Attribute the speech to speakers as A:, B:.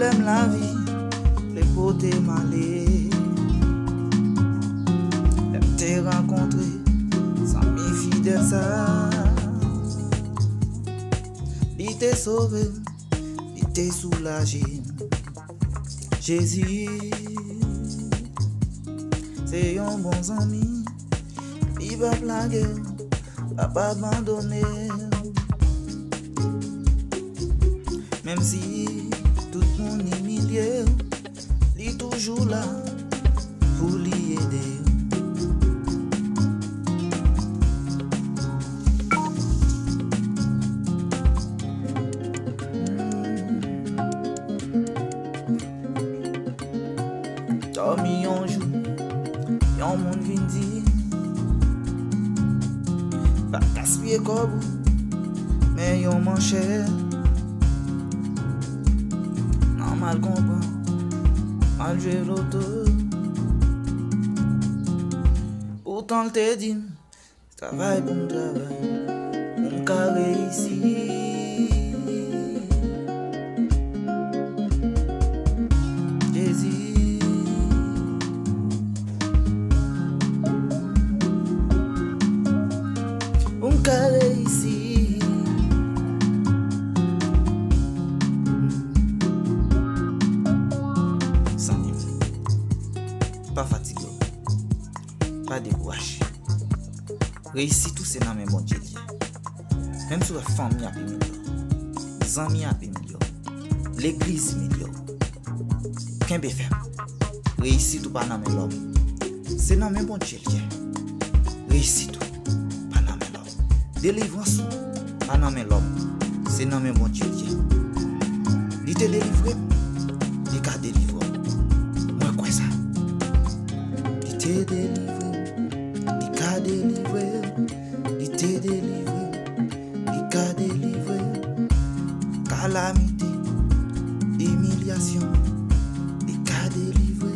A: problème la vie, les potes malés. T'es rencontré, sans mes fidèles ça. Il t'est sauvé, il t'est soulagé. Jésus, c'est un bon ami. Il va blaguer, va pas abandonner. Même si tout le monde est milieu, il est toujours là pour l'y aider. Dormi un jour, y'a un monde vient dire pas gaspiller comme mais y'a mon cher. Non, mal comprend, mal joué l'auto. Pourtant, le te dit, travail pour travail, on carré ici. Jésus. On carré ici. Sans niveau. Pas fatigué. Pas découragé. Réussir tout c'est dans mes bon Dieu. Même si la famille a meilleur. Les amis a meilleur. L'église meilleur. Qu'un fait. Réussir tout pas dans mes l'homme. C'est dans mes bon Dieu. Réussir tout. Délivrance, pas dans mes l'homme, c'est dans mes bon Dieu. Il te délivré, il t'a délivré. Moi, quoi ça? Il te délivré, il t'a délivré, il te délivré, il t'a délivré. Calamité, humiliation, il t'a délivré.